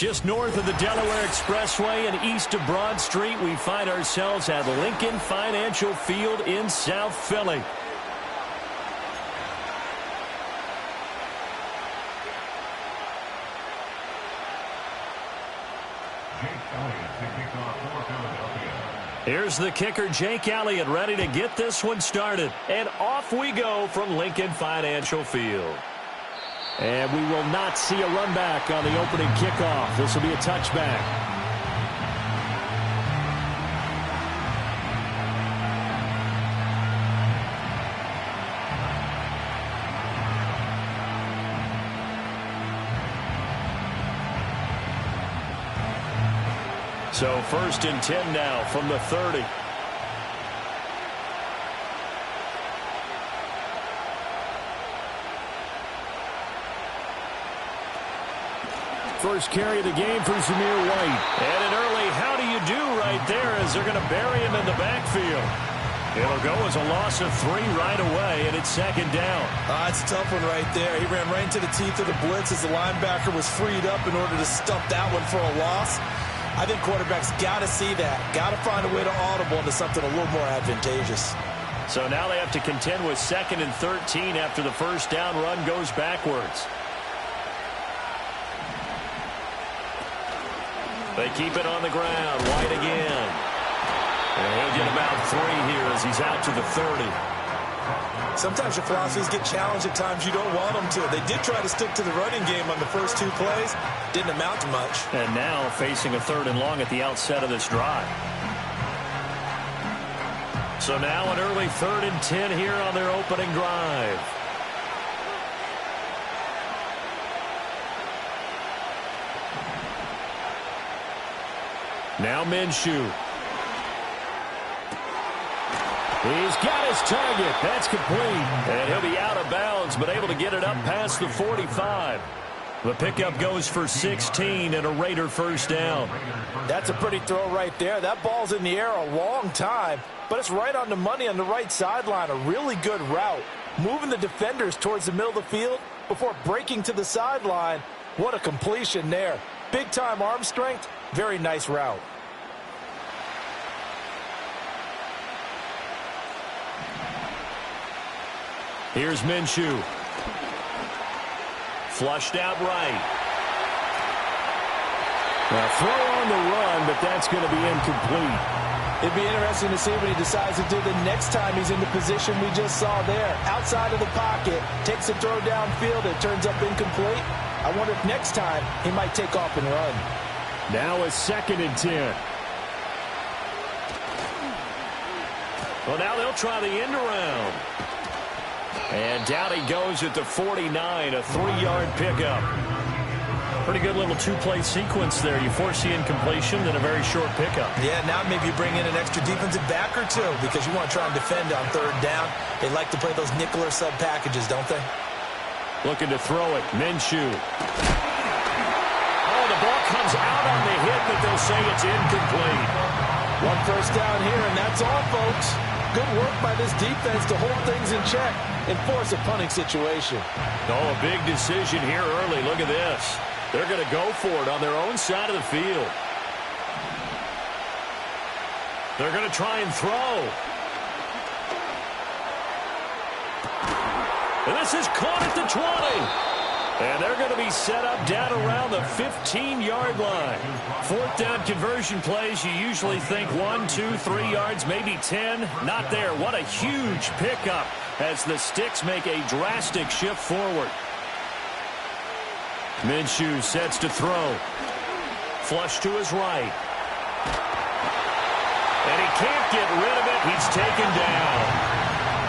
Just north of the Delaware Expressway and east of Broad Street, we find ourselves at Lincoln Financial Field in South Philly. Here's the kicker, Jake Elliott, ready to get this one started. And off we go from Lincoln Financial Field. And we will not see a run back on the opening kickoff. This will be a touchback. So 1st and 10 now from the 30. First carry of the game for Zamir White. And an early how do you do right there as they're going to bury him in the backfield. It'll go as a loss of 3 right away, and it's 2nd down. It's a tough one right there. He ran right into the teeth of the blitz as the linebacker was freed up in order to stump that one for a loss. I think quarterbacks got to see that. Got to find a way to audible into something a little more advantageous. So now they have to contend with 2nd and 13 after the first down run goes backwards. They keep it on the ground. White again. And he'll get about 3 here as he's out to the 30. Sometimes your philosophies get challenged at times you don't want them to. They did try to stick to the running game on the first 2 plays. Didn't amount to much. And now facing a 3rd and long at the outset of this drive. So now an early 3rd and 10 here on their opening drive. Now Minshew. He's got his target. That's complete. And he'll be out of bounds, but able to get it up past the 45. The pickup goes for 16 and a Raider first down. That's a pretty throw right there. That ball's in the air a long time, but it's right on the money on the right sideline. A really good route. Moving the defenders towards the middle of the field before breaking to the sideline. What a completion there. Big-time arm strength. Very nice route. Here's Minshew. Flushed out right. Now throw on the run, but that's going to be incomplete. It'd be interesting to see what he decides to do the next time he's in the position we just saw there. Outside of the pocket, takes a throw downfield, it turns up incomplete. I wonder if next time he might take off and run. Now a 2nd and 10. Well, now they'll try the end around. And down he goes at the 49, a 3-yard pickup. Pretty good little 2-play sequence there. You force the incompletion, then a very short pickup. Yeah, now maybe you bring in an extra defensive back or 2 because you want to try and defend on 3rd down. They like to play those nickel or sub packages, don't they? Looking to throw it. Minshew. Oh, the ball comes out on the hit, but they'll say it's incomplete. 1 first down here, and that's all, folks. Good work by this defense to hold things in check and force a punting situation. Oh, a big decision here early. Look at this. They're going to go for it on their own side of the field. They're going to try and throw. And this is caught at the 20. And they're going to be set up down around the 15-yard line. 4th down conversion plays, you usually think 1, 2, 3 yards, maybe 10. Not there. What a huge pickup as the Sticks make a drastic shift forward. Minshew sets to throw. Flush to his right. And he can't get rid of it. He's taken down.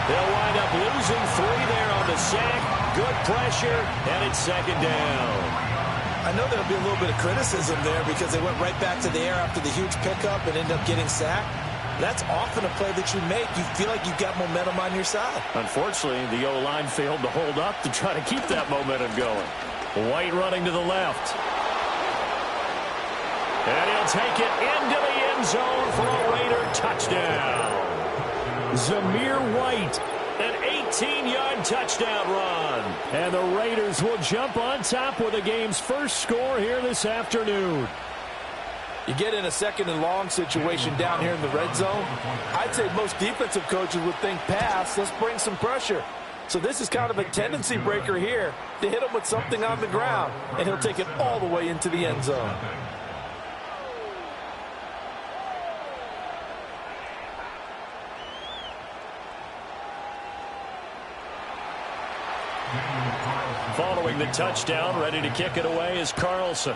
They'll wind up losing 3 there on the sack. Good pressure, and it's 2nd down. I know there'll be a little bit of criticism there because they went right back to the air after the huge pickup and ended up getting sacked. That's often a play that you make. You feel like you've got momentum on your side. Unfortunately, the O-line failed to hold up to try to keep that momentum going. White running to the left. And he'll take it into the end zone for a Raider touchdown. Zamir White, an 18-yard touchdown run. And the Raiders will jump on top with the game's first score here this afternoon. You get in a second and long situation down here in the red zone. I'd say most defensive coaches would think pass, let's bring some pressure. So this is kind of a tendency breaker here to hit him with something on the ground, and he'll take it all the way into the end zone. Following the touchdown, ready to kick it away is Carlson.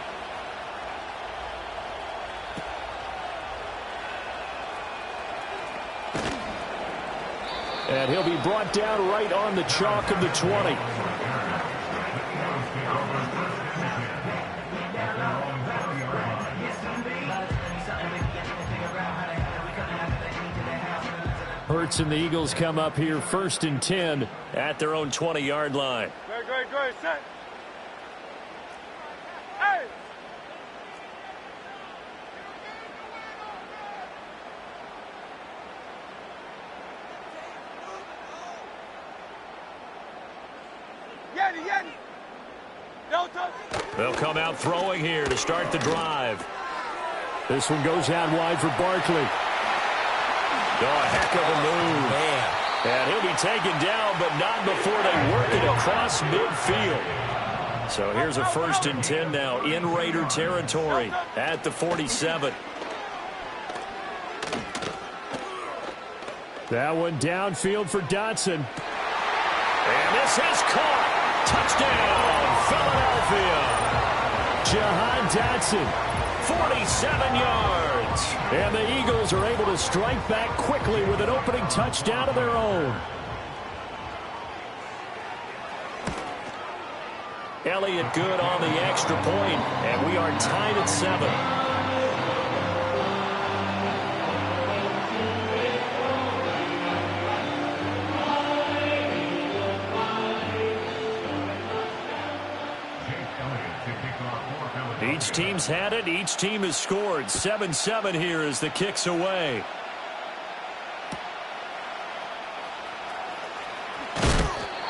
And he'll be brought down right on the chalk of the 20. Hurts and the Eagles come up here 1st and 10 at their own 20-yard line. Go, set. Hey! Yeti. They'll come out throwing here to start the drive. This one goes out wide for Barkley. Oh, a heck of a move. Man. And he'll be taken down, but not before they work it across midfield. So here's a 1st and 10 now in Raider territory at the 47. That one downfield for Dotson. And this is caught. Touchdown, Philadelphia. Jahan Dotson, 47 yards. And the Eagles are able to strike back quickly with an opening touchdown of their own. Elliott good on the extra point, and we are tied at 7. Each team's had it. Each team has scored. 7-7 here as the kick's away.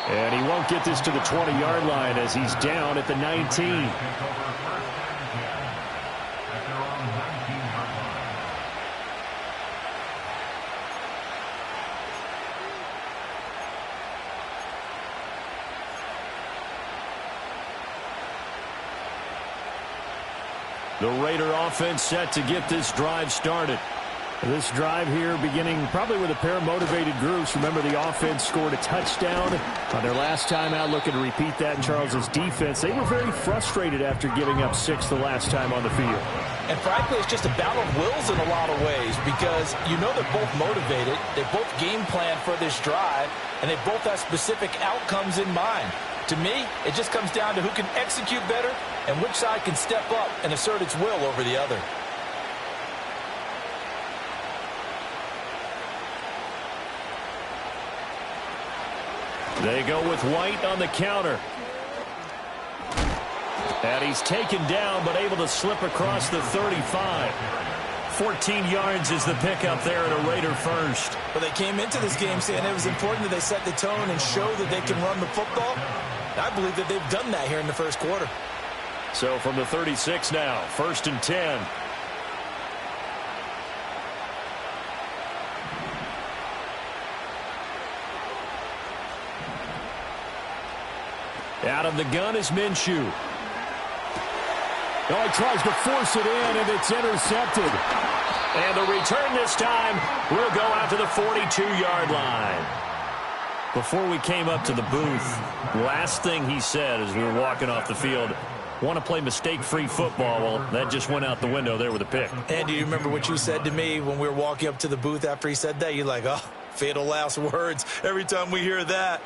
And he won't get this to the 20-yard line as he's down at the 19. The Raider offense set to get this drive started. This drive here beginning probably with a pair of motivated groups. Remember, the offense scored a touchdown on their last time out, looking to repeat that in Charles's defense. They were very frustrated after giving up 6 the last time on the field. And frankly, it's just a battle of wills in a lot of ways because you know they're both motivated. They both game plan for this drive, and they both have specific outcomes in mind. To me, it just comes down to who can execute better and which side can step up and assert its will over the other. They go with White on the counter. And he's taken down but able to slip across the 35. 14 yards is the pickup there at a Raider first. Well, they came into this game saying it was important that they set the tone and show that they can run the football. I believe that they've done that here in the first quarter. So from the 36 now, 1st and 10. Out of the gun is Minshew. Oh, he tries to force it in, and it's intercepted. And the return this time will go out to the 42-yard line. Before we came up to the booth, last thing he said as we were walking off the field, want to play mistake-free football. Well, that just went out the window there with a pick. And do you remember what you said to me when we were walking up to the booth after he said that? You're like, oh, fatal last words. Every time we hear that,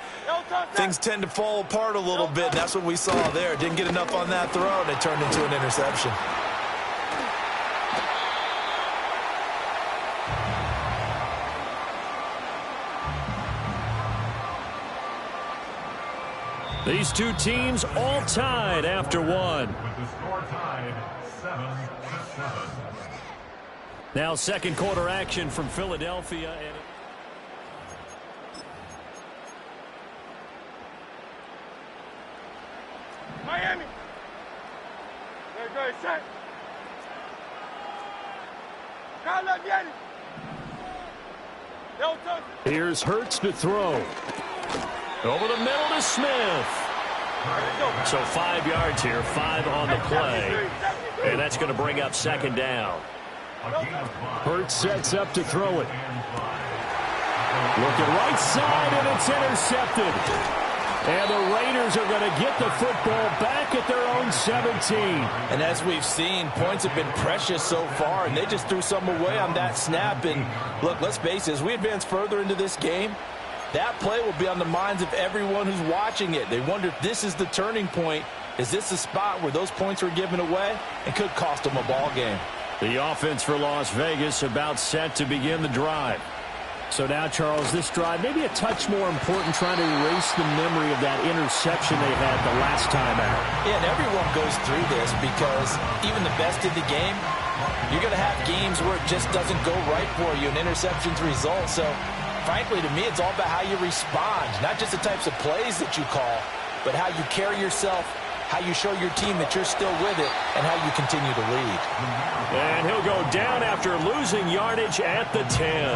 things tend to fall apart a little bit. And that's what we saw there. Didn't get enough on that throw, and it turned into an interception. These two teams all tied after one. With the score tied 7-7. Now second quarter action from Philadelphia. Miami. Go, set. Carla, viene. Here's Hurts to throw. Over the middle to Smith. So 5 yards here, 5 on the play. And that's going to bring up second down. Hurts sets up to throw it. Looking right side, and it's intercepted. And the Raiders are going to get the football back at their own 17. And as we've seen, points have been precious so far, and they just threw some away on that snap. And look, let's face it, as we advance further into this game, that play will be on the minds of everyone who's watching it. They wonder if this is the turning point. Is this the spot where those points were given away and could cost them a ball game? The offense for Las Vegas about set to begin the drive. So now, Charles, this drive maybe a touch more important, trying to erase the memory of that interception they had the last time out. Yeah, and everyone goes through this because even the best in the game, you're going to have games where it just doesn't go right for you, and interceptions result. So, frankly, to me, it's all about how you respond, not just the types of plays that you call, but how you carry yourself, how you show your team that you're still with it, and how you continue to lead. And he'll go down after losing yardage at the 10.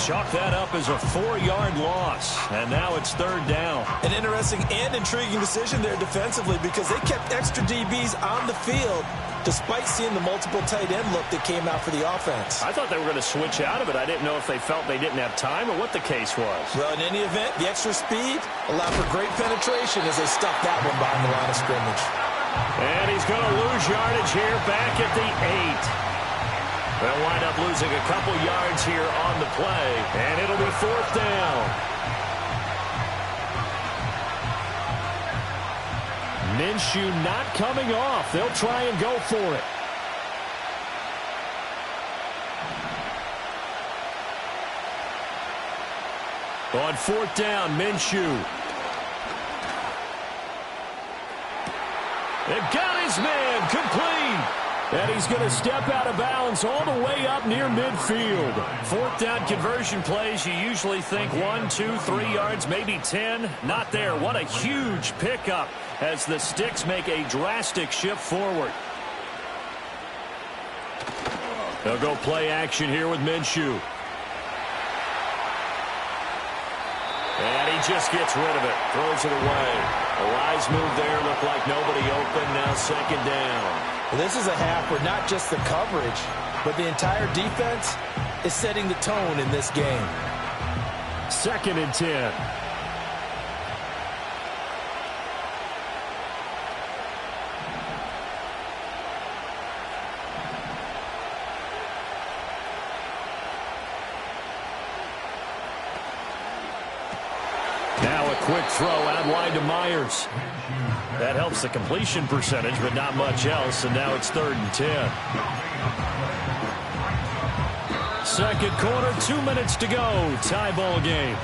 Chalk that up as a 4-yard loss, and now it's third down. An interesting and intriguing decision there defensively because they kept extra DBs on the field despite seeing the multiple tight end look that came out for the offense. I thought they were going to switch out of it. I didn't know if they felt they didn't have time or what the case was. Well, in any event, the extra speed allowed for great penetration as they stuffed that one behind the line of scrimmage. And he's going to lose yardage here back at the 8. They'll wind up losing a couple yards here on the play, and it'll be fourth down. Minshew not coming off. They'll try and go for it. On fourth down, Minshew. They've got his man complete. And he's going to step out of bounds all the way up near midfield. Fourth down conversion plays, you usually think 1, 2, 3 yards, maybe 10. Not there. What a huge pickup as the Sticks make a drastic shift forward. They'll go play action here with Minshew. And he just gets rid of it. Throws it away. A wise move there. Looked like nobody open. Now second down. Well, this is a half where not just the coverage, but the entire defense is setting the tone in this game. Second and 10. Now a quick throw out wide to Myers. That helps the completion percentage, but not much else, and now it's third and 10. Second quarter, 2 minutes to go. Tie ball game.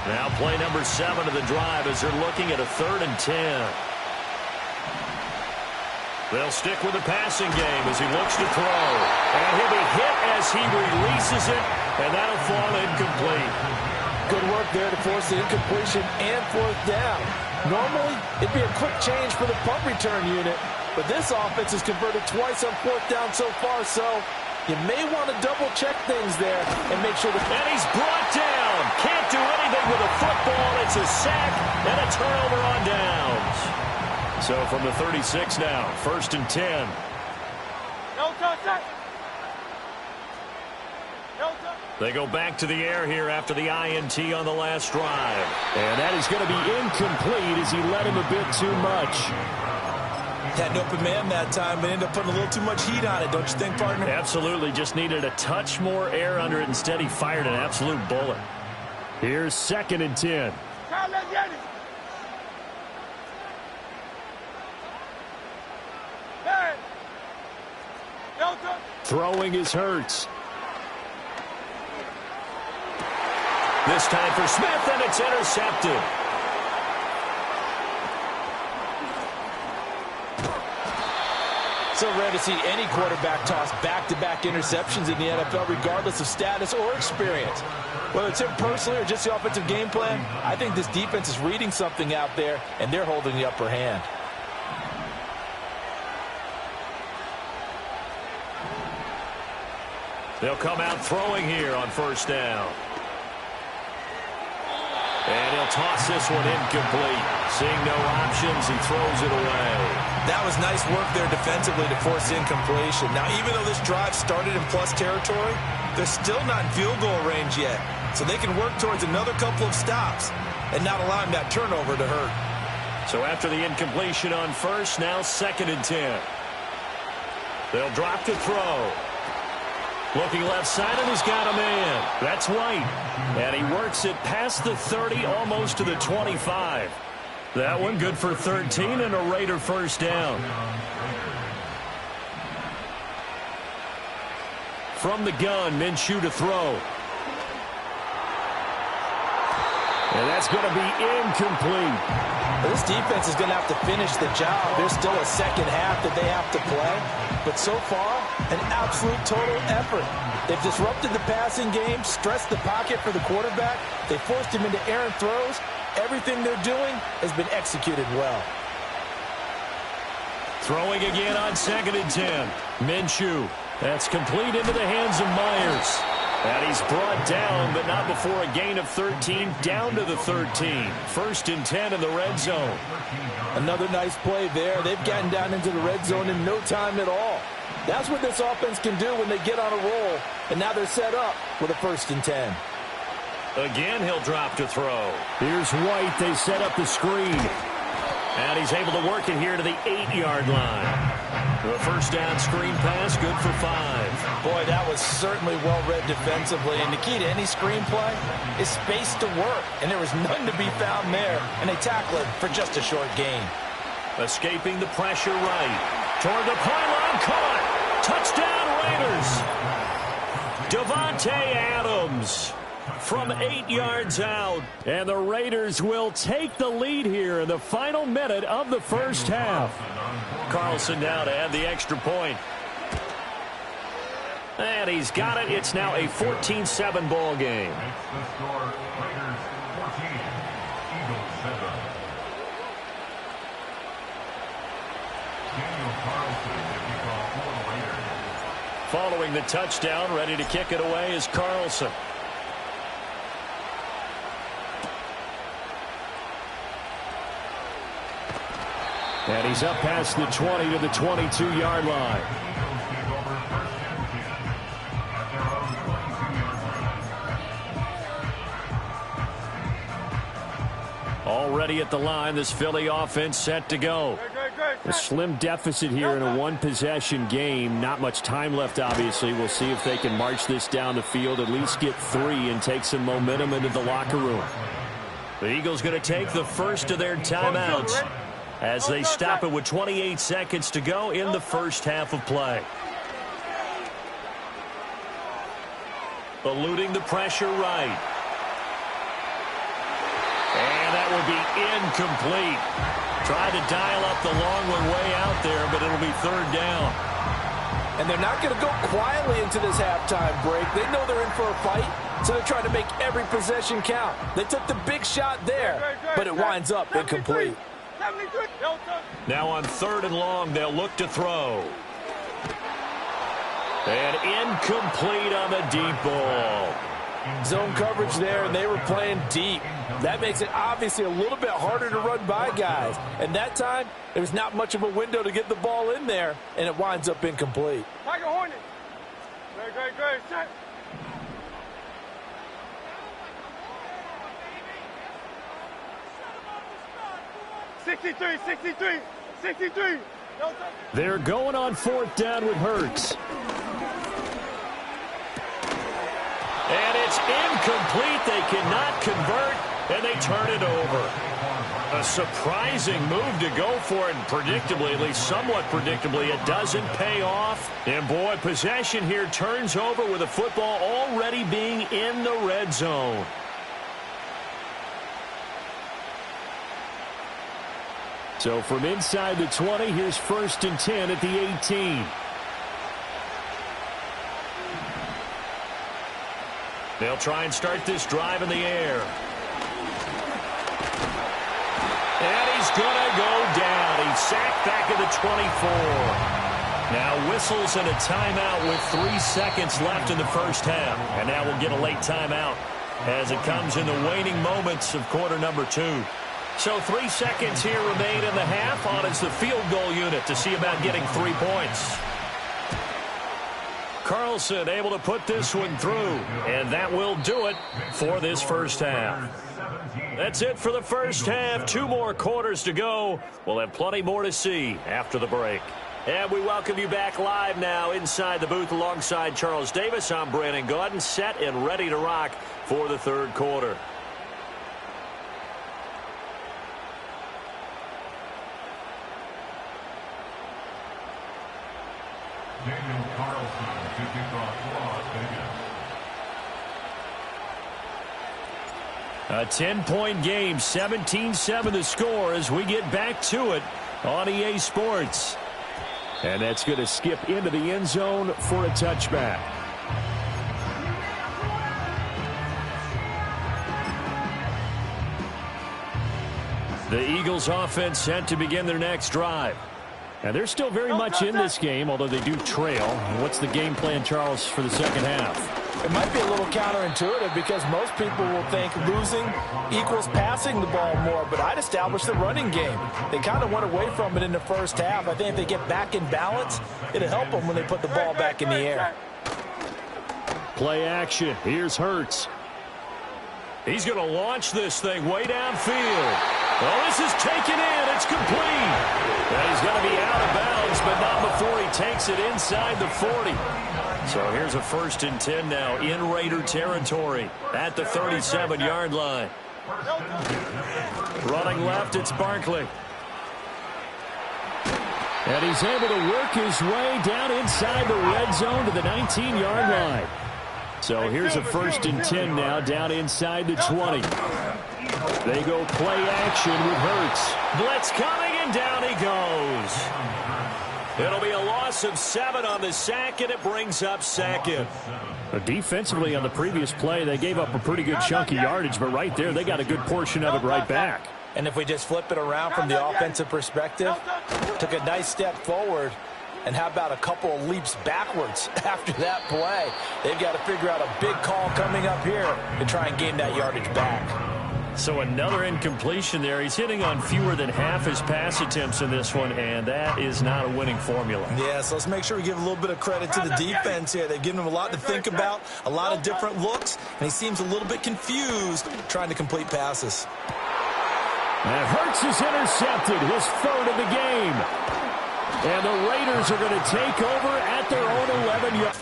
Now play number 7 of the drive as they're looking at a third and 10. They'll stick with the passing game as he looks to throw. And he'll be hit as he releases it, and that'll fall incomplete. Good work there to force the incompletion and fourth down. Normally, it'd be a quick change for the punt return unit, but this offense has converted twice on fourth down so far, so you may want to double-check things there and make sure that... And he's brought down. Can't do anything with a football. It's a sack and a turnover on downs. So from the 36 now, first and 10. They go back to the air here after the INT on the last drive. And that is going to be incomplete as he let him a bit too much. Had an open man that time, but ended up putting a little too much heat on it, don't you think, partner? Absolutely. Just needed a touch more air under it. Instead, he fired an absolute bullet. Here's second and 10. Throwing is Hurts. This time for Smith, and it's intercepted. It's so rare to see any quarterback toss back-to-back interceptions in the NFL, regardless of status or experience. Whether it's him personally or just the offensive game plan, I think this defense is reading something out there, and they're holding the upper hand. They'll come out throwing here on first down. And he'll toss this one incomplete. Seeing no options, he throws it away. That was nice work there defensively to force incompletion. Now, even though this drive started in plus territory, they're still not in field goal range yet. So they can work towards another couple of stops and not allowing that turnover to hurt. So after the incompletion on first, now 2nd and 10. They'll drop to throw. Looking left side, and he's got a man. That's White. And he works it past the 30, almost to the 25. That one good for 13 and a Raider first down. From the gun, Minshew to throw. And that's going to be incomplete. This defense is going to have to finish the job. There's still a second half that they have to play. But so far, an absolute total effort. They've disrupted the passing game, stressed the pocket for the quarterback. They forced him into errant throws. Everything they're doing has been executed well. Throwing again on 2nd and 10. Minshew. That's complete into the hands of Myers. And he's brought down, but not before a gain of 13, down to the 13. 1st and 10 in the red zone. Another nice play there. They've gotten down into the red zone in no time at all. That's what this offense can do when they get on a roll. And now they're set up with a 1st and 10. Again, he'll drop to throw. Here's White. They set up the screen. And he's able to work it here to the 8-yard line. The first down screen pass, good for 5. Boy, that was certainly well-read defensively. And the key to any screen play is space to work. And there was none to be found there. And they tackle it for just a short gain. Escaping the pressure right. Toward the pylon, caught. Touchdown, Raiders. Devontae Adams from 8 yards out. And the Raiders will take the lead here in the final minute of the first half. Carlson now to add the extra point. And he's got it. It's now a 14-7 ball game. Makes the score Raiders 14, Eagles 7. Daniel Carlson, if you call for the Raiders. Following the touchdown, ready to kick it away is Carlson. And he's up past the 20 to the 22-yard line. Already at the line, this Philly offense set to go. A slim deficit here in a one-possession game. Not much time left, obviously. We'll see if they can march this down the field, at least get 3 and take some momentum into the locker room. The Eagles going to take the first of their timeouts as they stop it with 28 seconds to go in the first half of play. Eluding the pressure right. And that will be incomplete. Tried to dial up the long one way out there, but it'll be 3rd down. And they're not going to go quietly into this halftime break. They know they're in for a fight, so they're trying to make every possession count. They took the big shot there, but it winds up incomplete. Now on 3rd and long, they'll look to throw. And incomplete on the deep ball. Zone coverage there, and they were playing deep. That makes it obviously a little bit harder to run by guys. And that time, there was not much of a window to get the ball in there, and it winds up incomplete. Tiger Hornet. Great. Set. $63. They're going on 4th down with Hurts. And it's incomplete. They cannot convert, and they turn it over. A surprising move to go for it, and predictably, at least somewhat predictably, it doesn't pay off. And boy, possession here turns over with the football already being in the red zone. So from inside the 20, here's 1st and 10 at the 18. They'll try and start this drive in the air. And he's going to go down. He's sacked back at the 24. Now whistles and a timeout with 3 seconds left in the first half. And now we'll get a late timeout as it comes in the waning moments of quarter number 2. So 3 seconds here remain in the half. On is the field goal unit to see about getting 3 points. Carlson able to put this one through, and that will do it for this first half. That's it for the first half. 2 more quarters to go. We'll have plenty more to see after the break. And we welcome you back live now inside the booth alongside Charles Davis. I'm Brandon Gaudin, set and ready to rock for the third quarter. Daniel Carlson to kick off Las Vegas. A 10-point game, 17-7 the score as we get back to it on EA Sports. And that's going to skip into the end zone for a touchback. The Eagles offense set to begin their next drive. And they're still very much in this game, although they do trail. What's the game plan, Charles, for the second half? It might be a little counterintuitive because most people will think losing equals passing the ball more, but I'd establish the running game. They kind of went away from it in the first half. I think if they get back in balance, it'll help them when they put the ball back in the air. Play action. Here's Hurts. He's going to launch this thing way downfield. Well, this is taken in. It's complete. And he's going to be out of bounds, but not before he takes it inside the 40. So here's a 1st and 10 now in Raider territory at the 37-yard line. Running left, it's Barkley. And he's able to work his way down inside the red zone to the 19-yard line. So here's a 1st and 10 now down inside the 20. They go play action with Hurts. Blitz coming, and down he goes. It'll be a loss of 7 on the sack, and it brings up 2nd. Defensively on the previous play, they gave up a pretty good chunk of yardage, but right there, they got a good portion of it right back. And if we just flip it around from the offensive perspective, took a nice step forward, and how about a couple of leaps backwards after that play? They've got to figure out a big call coming up here to try and gain that yardage back. So another incompletion there. He's hitting on fewer than half his pass attempts in this one, and that is not a winning formula. Yeah, so let's make sure we give a little bit of credit to the defense here. They've given him a lot to think about, a lot of different looks, and he seems a little bit confused trying to complete passes. And Hurts is intercepted, his 3rd of the game. And the Raiders are going to take over at their own 11-yard.